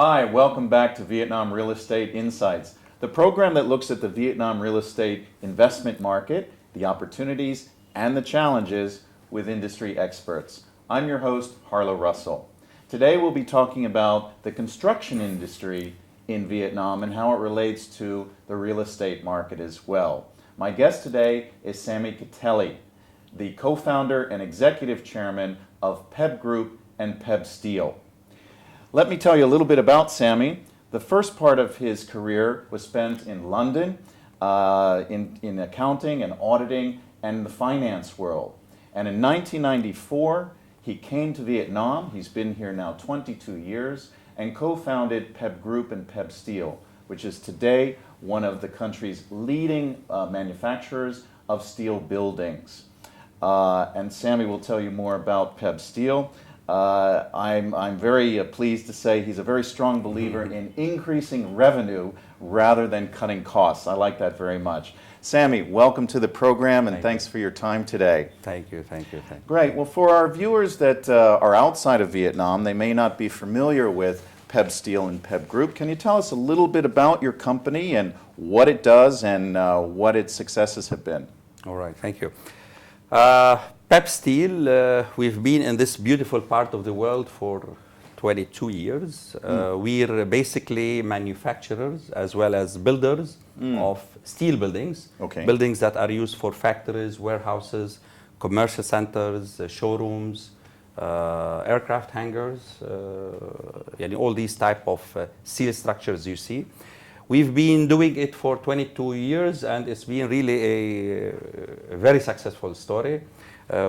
Hi, welcome back to Vietnam Real Estate Insights, the program that looks at the Vietnam real estate investment market, the opportunities and the challenges with industry experts. I'm your host, Harlow Russell. Today we'll be talking about the construction industry in Vietnam and how it relates to the real estate market as well. My guest today is Sami Kteily, the co-founder and executive chairman of PEB Group and PEB Steel. Let me tell you a little bit about Sami. The first part of his career was spent in London in accounting and auditing and the finance world. And in 1994, he came to Vietnam. He's been here now 22 years and co-founded PEB Group and PEB Steel, which is today one of the country's leading manufacturers of steel buildings. And Sami will tell you more about PEB Steel. I'm very pleased to say he's a very strong believer in increasing revenue rather than cutting costs. I like that very much. Sami, welcome to the program and thanks for your time today. Thank you. Great. Well, for our viewers that are outside of Vietnam, they may not be familiar with PEB Steel and PEB Group. Can you tell us a little bit about your company and what it does and what its successes have been? All right, thank you. PEB Steel, we've been in this beautiful part of the world for 22 years. We're basically manufacturers as well as builders of steel buildings. Okay. Buildings that are used for factories, warehouses, commercial centers, showrooms, aircraft hangars, and all these type of steel structures you see. We've been doing it for 22 years and it's been really a very successful story.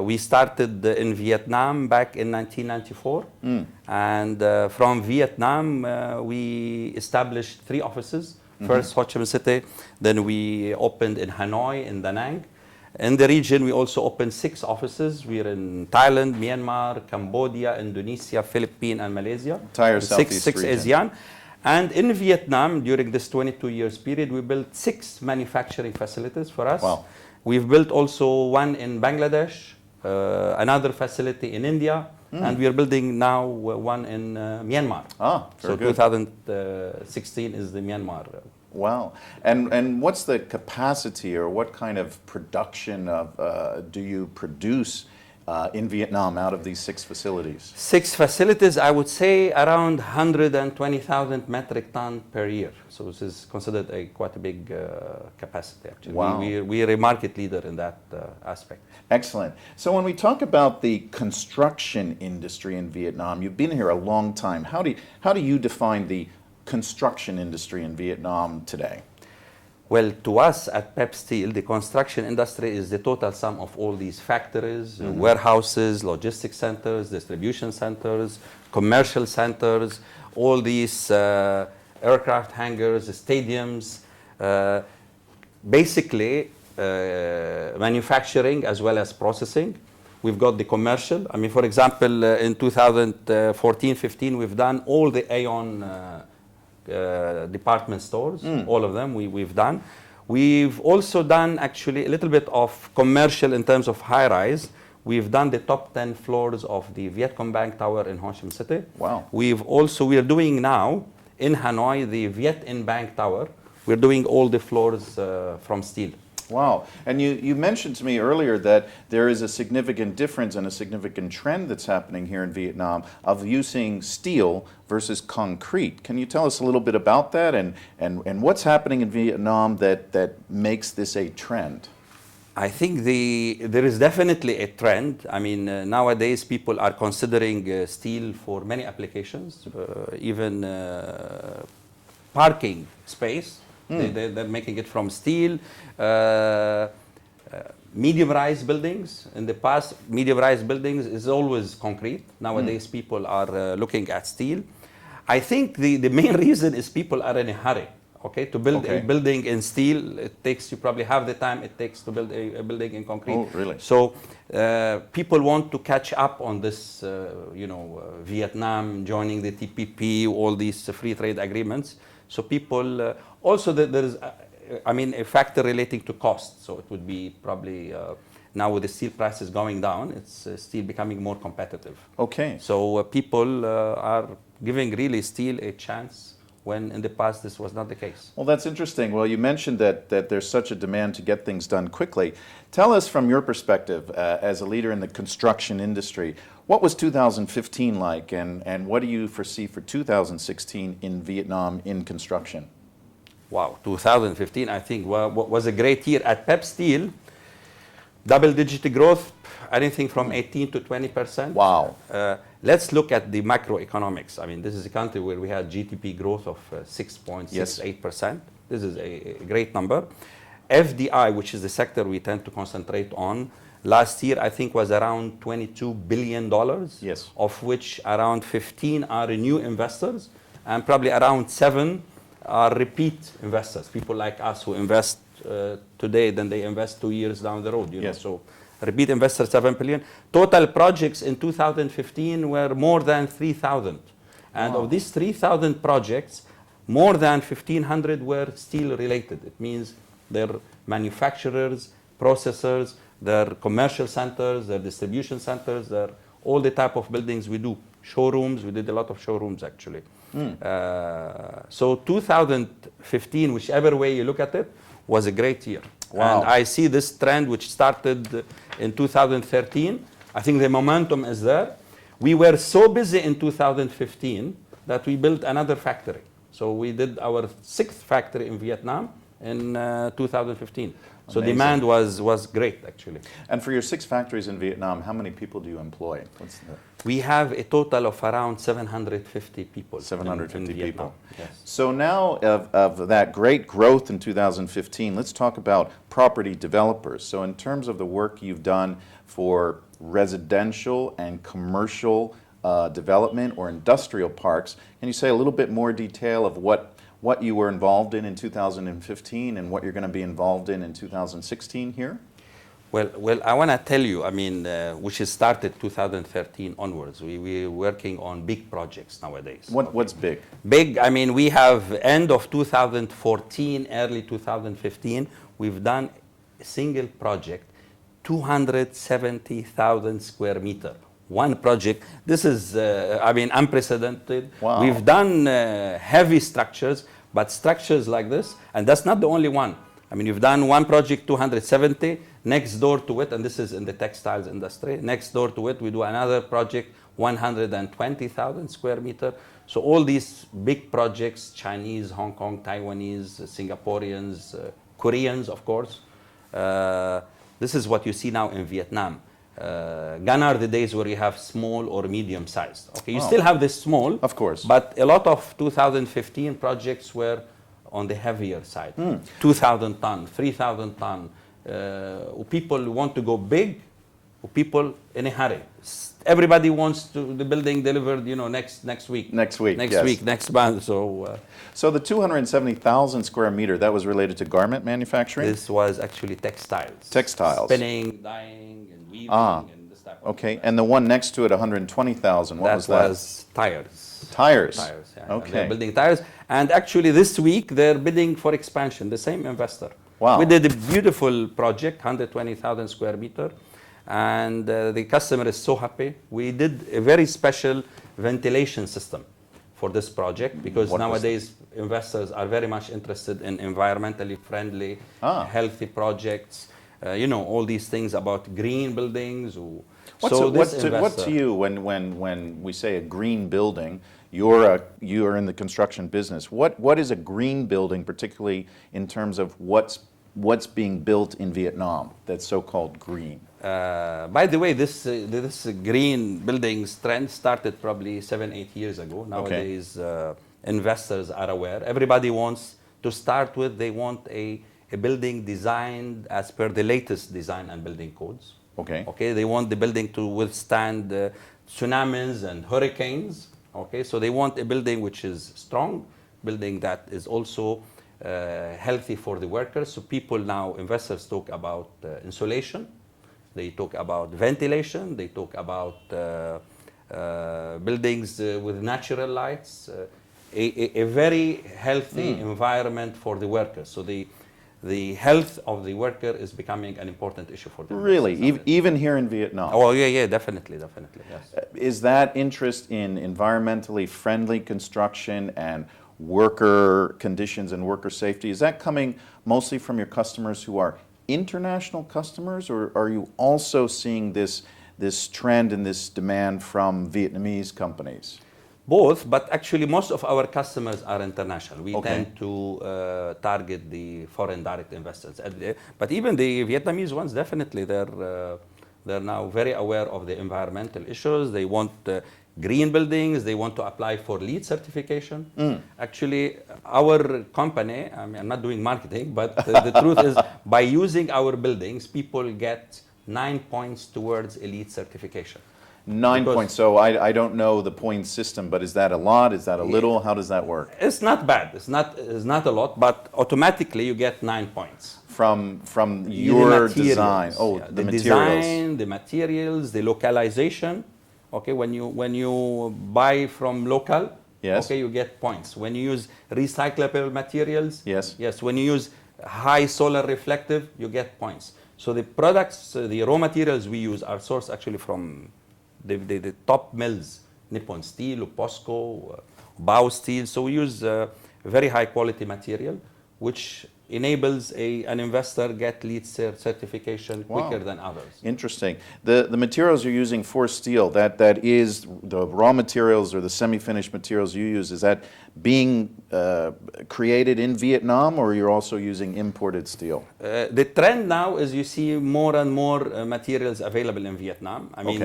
We started in Vietnam back in 1994 and from Vietnam we established 3 offices. First Ho Chi Minh City, then we opened in Hanoi, in Da Nang. In the region we also opened 6 offices. We're in Thailand, Myanmar, Cambodia, Indonesia, Philippines and Malaysia. Entire Southeast six region. ASEAN. And in Vietnam, during this 22 years period, we built 6 manufacturing facilities for us. Wow. We've built also one in Bangladesh, another facility in India, and we are building now one in Myanmar. Very good. 2016 is the Myanmar. Wow. And what's the capacity or what kind of production do you produce in Vietnam out of these 6 facilities? 6 facilities, I would say around 120,000 metric ton per year. So this is considered quite a big capacity actually. Wow. We're a market leader in that aspect. Excellent. So when we talk about the construction industry in Vietnam, you've been here a long time. How do you define the construction industry in Vietnam today? Well, to us at PEB Steel, the construction industry is the total sum of all these factories, warehouses, logistics centers, distribution centers, commercial centers, all these aircraft hangars, stadiums, basically manufacturing as well as processing. We've got the commercial. I mean, for example, in 2014-15, we've done all the Aeon department stores, all of them we've done. We've also done actually a little bit of commercial in terms of high-rise. We've done the top 10 floors of the Vietcom Bank Tower in Ho Chi Minh City. Wow. We're doing now in Hanoi the Viet In Bank Tower. We're doing all the floors from steel. Wow. And you mentioned to me earlier that there is a significant difference and a significant trend that's happening here in Vietnam of using steel versus concrete. Can you tell us a little bit about that and what's happening in Vietnam that makes this a trend? I think there is definitely a trend. I mean, nowadays people are considering steel for many applications, even parking space. They're making it from steel. Medium-rise buildings. In the past, medium-rise buildings is always concrete. Nowadays, people are looking at steel. I think the main reason is people are in a hurry. Okay, to build a building in steel, it takes you probably half the time it takes to build a building in concrete. Oh, really? So people want to catch up on this, Vietnam joining the TPP, all these free trade agreements. So people, also there is, a factor relating to cost. So it would be probably Now with the steel prices going down, it's steel becoming more competitive. Okay. So people are giving really steel a chance when in the past this was not the case. Well, that's interesting. Well, you mentioned that there's such a demand to get things done quickly. Tell us from your perspective as a leader in the construction industry, what was 2015 like, and what do you foresee for 2016 in Vietnam in construction? Wow, 2015 I think was a great year. At PEB Steel, double-digit growth, anything from 18 to 20%. Wow. Let's look at the macroeconomics. I mean, this is a country where we had GDP growth of 6.68%. This is a great number. FDI, which is the sector we tend to concentrate on, last year I think was around $22 billion, Yes. of which around 15 are new investors, and probably around 7 are repeat investors, people like us who invest today, then they invest 2 years down the road. You know? So repeat investors, 7 billion. Total projects in 2015 were more than 3,000. And of these 3,000 projects, more than 1,500 were steel related. It means they're manufacturers, processors, they're commercial centers, they're distribution centers, they're all the type of buildings we do. Showrooms, we did a lot of showrooms actually. So 2015, whichever way you look at it, was a great year. Wow. And I see this trend which started in 2013. I think the momentum is there. We were so busy in 2015 that we built another factory. So we did our 6th factory in Vietnam in 2015. So Amazing. demand was great actually. And for your 6 factories in Vietnam, how many people do you employ? We have a total of around 750 people. 750 in Vietnam. people. Yes. So now of that great growth in 2015, let's talk about property developers. So in terms of the work you've done for residential and commercial development or industrial parks, can you say a little bit more detail of what you were involved in 2015 and what you're going to be involved in 2016 here? Well, I want to tell you, I mean, which has started 2013 onwards. We're working on big projects nowadays. What's big? Big, I mean, we have end of 2014, early 2015, we've done a single project, 270,000 square meter. One project. This is, I mean, unprecedented. Wow. We've done heavy structures, but structures like this, and that's not the only one. I mean, you've done one project, 270, next door to it, and this is in the textiles industry, next door to it, we do another project, 120,000 square meter. So all these big projects, Chinese, Hong Kong, Taiwanese, Singaporeans, Koreans, of course. This is what you see now in Vietnam. Gone are the days where you have small or medium sized. Okay, you still have this small, of course, but a lot of 2015 projects were on the heavier side. 2,000 ton, 3,000 ton. People want to go big, people in a hurry. Everybody wants the building delivered, you know, next week. Next week, next yes. week, next month. So the 270,000 square meter, that was related to garment manufacturing? This was actually textiles. Textiles. Spinning, dyeing, and weaving, and this type of okay, and the one next to it, 120,000, what was that? That was tires. Tires? Tires, yeah. Okay. They're building tires. And actually this week, they're bidding for expansion, the same investor. Wow. We did a beautiful project, 120,000 square meter. And the customer is so happy. We did a very special ventilation system for this project because nowadays investors are very much interested in environmentally friendly, healthy projects. You know, all these things about green buildings. What to you when we say a green building? You're in the construction business. What is a green building, particularly in terms of what's being built in Vietnam that's so-called green? By the way, this green buildings trend started probably 7-8 years ago. Nowadays, investors are aware. Everybody wants to start with, they want a building designed as per the latest design and building codes. Okay, they want the building to withstand tsunamis and hurricanes. Okay, so they want a building which is strong, building that is also healthy for the workers. So people now, investors talk about insulation. They talk about ventilation. They talk about buildings with natural lights, a very healthy environment for the workers. So the health of the worker is becoming an important issue for them. Really? Even here in Vietnam? Oh, yeah, definitely, yes. Is that interest in environmentally friendly construction and worker conditions and worker safety, is that coming mostly from your customers who are international customers, or are you also seeing this trend and this demand from Vietnamese companies? Both, but actually most of our customers are international. We Okay. tend to target the foreign direct investors. But even the Vietnamese ones, definitely, they're now very aware of the environmental issues. They want green buildings. They want to apply for LEED certification. Actually, our company, I mean, I'm not doing marketing, but the truth is, by using our buildings, people get 9 points towards a LEED certification. 9 points. So I don't know the point system, but is that a lot? Is that a little? How does that work? It's not bad. It's not a lot, but automatically you get 9 points. From your design. Oh, yeah, the materials. Design, the materials, the localization. Okay, when you buy from local, yes, okay, you get points. When you use recyclable materials, yes. When you use high solar reflective, you get points. So the products, the raw materials we use are sourced actually from the top mills, Nippon Steel, POSCO, Bao Steel. So we use very high quality material, which enables an investor get LEED certification quicker than others. Interesting. The materials you're using for steel, that is the raw materials or the semi-finished materials you use, is that being created in Vietnam, or you're also using imported steel? The trend now is you see more and more materials available in Vietnam. I mean,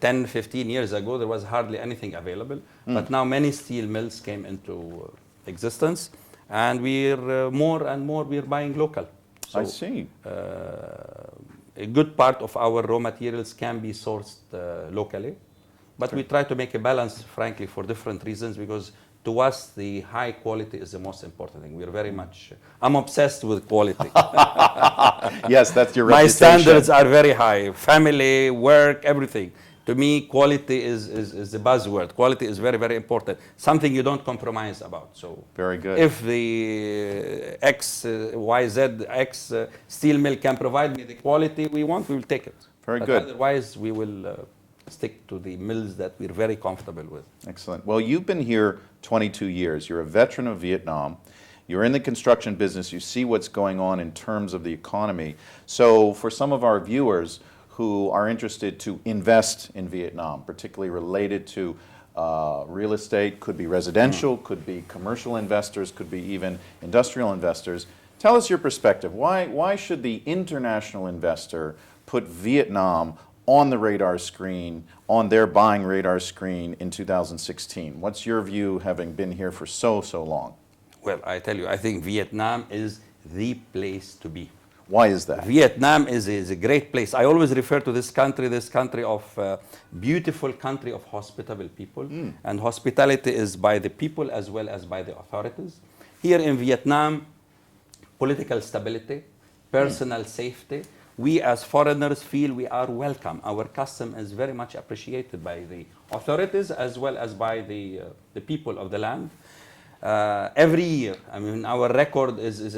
10, 15 years ago, there was hardly anything available. But now many steel mills came into existence. And we're more and more we're buying local. So, I see. A good part of our raw materials can be sourced locally, but we try to make a balance, frankly, for different reasons, because to us the high quality is the most important thing. We're very much, I'm obsessed with quality. Yes, that's your My reputation. standards are very high. Family, work, everything. To me, quality is the buzzword. Quality is very, very important. Something you don't compromise about. So very good. If the X steel mill can provide me the quality we want, we will take it. Very but good. Otherwise, we will stick to the mills that we're very comfortable with. Excellent. Well, you've been here 22 years. You're a veteran of Vietnam. You're in the construction business. You see what's going on in terms of the economy. So for some of our viewers who are interested to invest in Vietnam, particularly related to real estate, could be residential, could be commercial investors, could be even industrial investors. Tell us your perspective. Why should the international investor put Vietnam on the radar screen, on their buying radar screen in 2016? What's your view, having been here for so long? Well, I tell you, I think Vietnam is the place to be. Why is that? Vietnam is a great place. I always refer to this country of beautiful country of hospitable people. And hospitality is by the people as well as by the authorities. Here in Vietnam, political stability, personal safety. We as foreigners feel we are welcome. Our custom is very much appreciated by the authorities as well as by the people of the land. Every year, I mean, our record is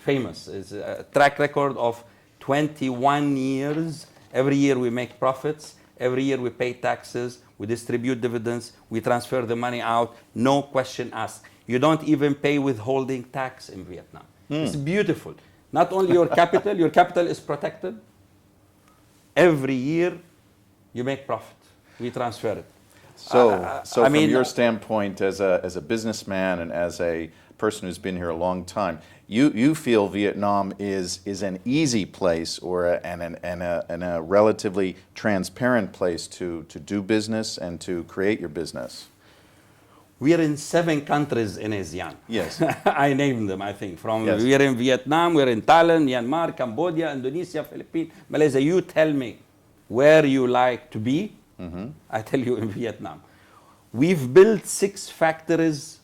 famous. It's a track record of 21 years. Every year we make profits. Every year we pay taxes. We distribute dividends. We transfer the money out. No question asked. You don't even pay withholding tax in Vietnam. It's beautiful. Not only your capital is protected. Every year you make profit. We transfer it. So from your standpoint as a businessman and as a person who's been here a long time, you feel Vietnam is an easy place and a relatively transparent place to do business and to create your business. We are in 7 countries in ASEAN. Yes. I named them, I think. Yes. We are in Vietnam, we're in Thailand, Myanmar, Cambodia, Indonesia, Philippines, Malaysia. You tell me where you like to be. I tell you, in Vietnam. We've built 6 factories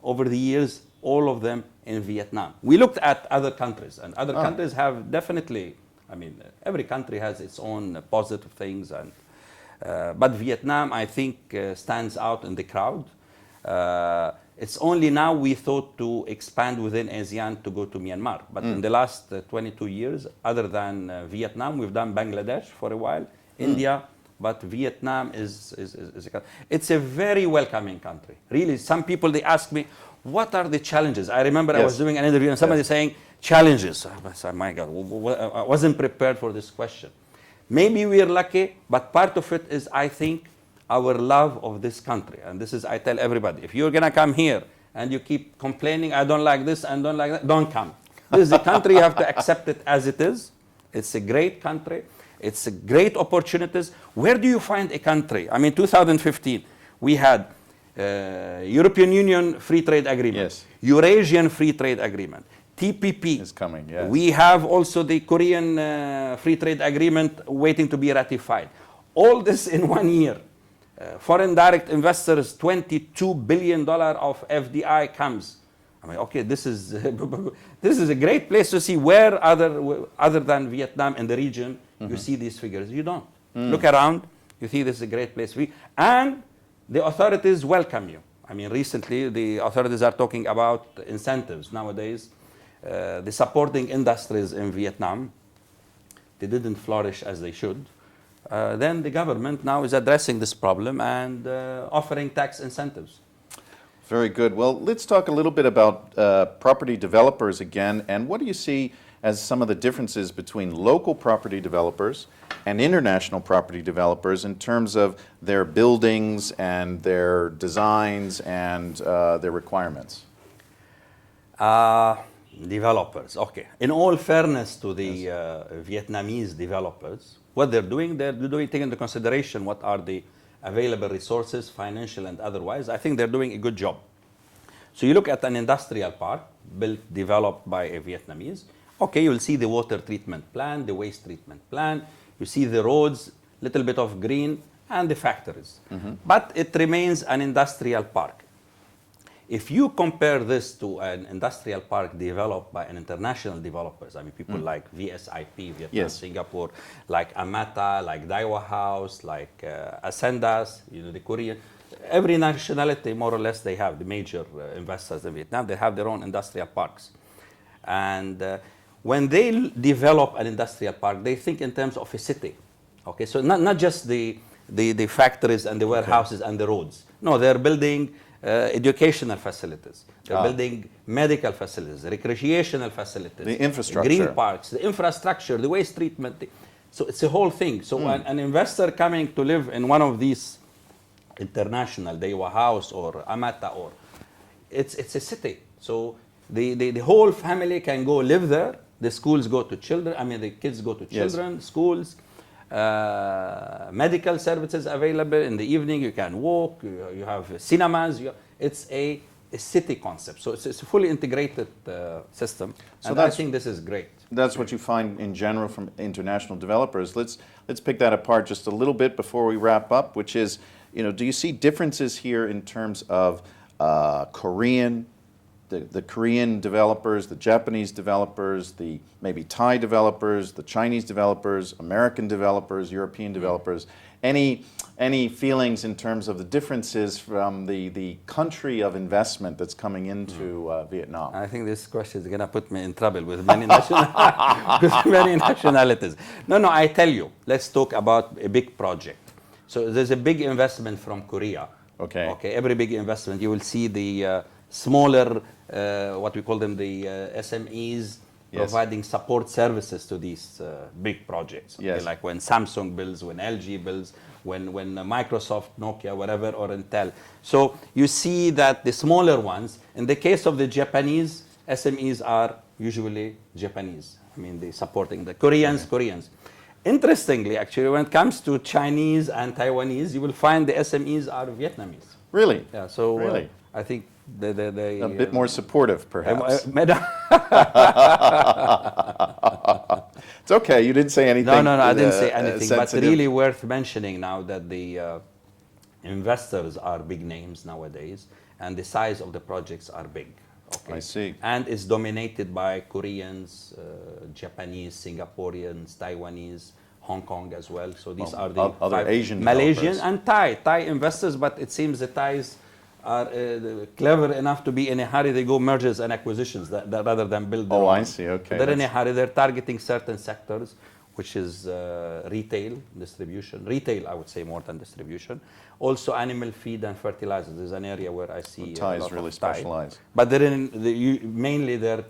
over the years, all of them in Vietnam. We looked at other countries, and other countries have definitely, I mean, every country has its own positive things, but Vietnam, I think, stands out in the crowd. It's only now we thought to expand within ASEAN to go to Myanmar. But in the last 22 years, other than Vietnam, we've done Bangladesh for a while, India, but Vietnam is it's a very welcoming country. Really, some people, they ask me, what are the challenges? I remember I was doing an interview and somebody saying, challenges. I said, my God, I wasn't prepared for this question. Maybe we are lucky, but part of it is, I think, our love of this country. And this is, I tell everybody, if you're going to come here and you keep complaining, I don't like this and don't like that, don't come. This is the country, you have to accept it as it is. It's a great country. It's a great opportunities. Where do you find a country? I mean, 2015, we had European Union Free Trade Agreement, Eurasian Free Trade Agreement, TPP is coming. We have also the Korean Free Trade Agreement waiting to be ratified. All this in 1 year. Foreign direct investors, $22 billion of FDI comes. I mean, okay, this is a great place to see where other than Vietnam in the region, you see these figures. You don't. Look around, you see this is a great place. And the authorities welcome you. I mean, recently the authorities are talking about incentives nowadays. The supporting industries in Vietnam, they didn't flourish as they should. Then the government now is addressing this problem and offering tax incentives. Very good. Well, let's talk a little bit about property developers again, and what do you see as some of the differences between local property developers and international property developers in terms of their buildings and their designs and their requirements? Developers, okay. In all fairness to the Vietnamese developers, what they're doing taking into consideration what are the available resources, financial and otherwise. I think they're doing a good job. So you look at an industrial park developed by a Vietnamese. Okay, you'll see the water treatment plant, the waste treatment plant. You see the roads, little bit of green, and the factories. But it remains an industrial park. If you compare this to an industrial park developed by an international developers, I mean people like VSIP, Vietnam, Singapore, like Amata, like Daiwa House, like Ascendas, the Korean, every nationality more or less they have, the major investors in Vietnam, they have their own industrial parks. And when they develop an industrial park, they think in terms of a city. Okay, so not just the factories and the warehouses and the roads. No, they're building educational facilities. They're building medical facilities, recreational facilities, the infrastructure, green parks, the infrastructure, the waste treatment. So it's a whole thing. So an investor coming to live in one of these international Daiwa House or Amata, or it's a city. So the whole family can go live there. The schools go to children. I mean, the kids go to children, schools. Medical services available in the evening. You can walk. You have cinemas. It's a city concept. So it's a fully integrated system. So I think this is great. That's what you find in general from international developers. Let's pick that apart just a little bit before we wrap up. Which is, do you see differences here in terms of Korean? The Korean developers, the Japanese developers, the maybe Thai developers, the Chinese developers, American developers, European developers. Any feelings in terms of the differences from the country of investment that's coming into Vietnam? I think this question is going to put me in trouble with many nationalities. No, I tell you, let's talk about a big project. So there's a big investment from Korea. Okay, every big investment, you will see the smaller, what we call them, the SMEs, providing support services to these big projects. Okay? Like when Samsung builds, when LG builds, when Microsoft, Nokia, whatever, or Intel. So you see that the smaller ones, in the case of the Japanese, SMEs are usually Japanese. I mean, they supporting the Koreans. Interestingly, actually, when it comes to Chinese and Taiwanese, you will find the SMEs are Vietnamese. Really? Yeah. So I think they a bit more supportive, perhaps. It's okay. You didn't say anything. No, I didn't say anything. But really worth mentioning now that the investors are big names nowadays, and the size of the projects are big. Okay. I see. And it's dominated by Koreans, Japanese, Singaporeans, Taiwanese, Hong Kong as well. So these are the other Asian Malaysian developers. And Thai investors, but it seems the Thais are clever enough to be in a hurry. They go mergers and acquisitions rather than build their Oh, own. I see. Okay. They're in a hurry. They're targeting certain sectors, which is retail, distribution. Retail, I would say, more than distribution. Also, animal feed and fertilizers is an area where I see Thai a is lot really of Thai. specialized. But they're mainly they're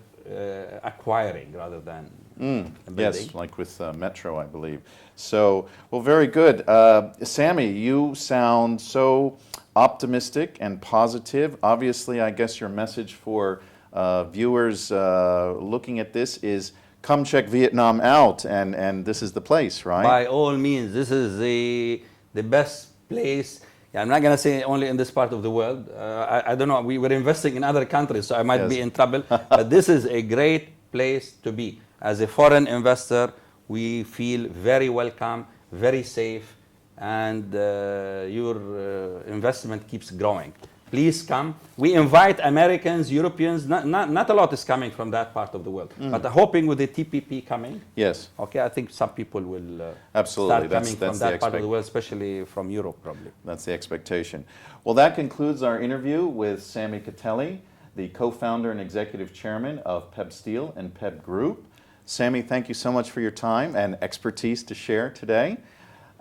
acquiring rather than building. Yes, like with Metro, I believe. So, well, very good. Sami, you sound so optimistic and positive. Obviously, I guess your message for viewers looking at this is come check Vietnam out, and this is the place, right? By all means, this is the best place. Yeah, I'm not going to say only in this part of the world. I don't know. We were investing in other countries, so I might be in trouble. But this is a great place to be. As a foreign investor, we feel very welcome, very safe, and your investment keeps growing. Please come. We invite Americans, Europeans. Not a lot is coming from that part of the world. But hoping with the TPP coming, yes. okay, I think some people will Absolutely. start coming from that part of the world, especially from Europe, probably. That's the expectation. Well, that concludes our interview with Sami Kteily, the co-founder and executive chairman of PEB Steel and PEB Group. Sami, thank you so much for your time and expertise to share today.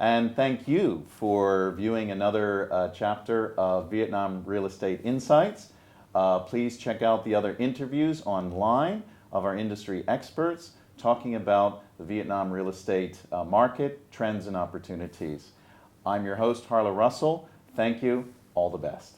And thank you for viewing another chapter of Vietnam Real Estate Insights. Please check out the other interviews online of our industry experts talking about the Vietnam real estate market, trends and opportunities. I'm your host, Harlow Russell. Thank you. All the best.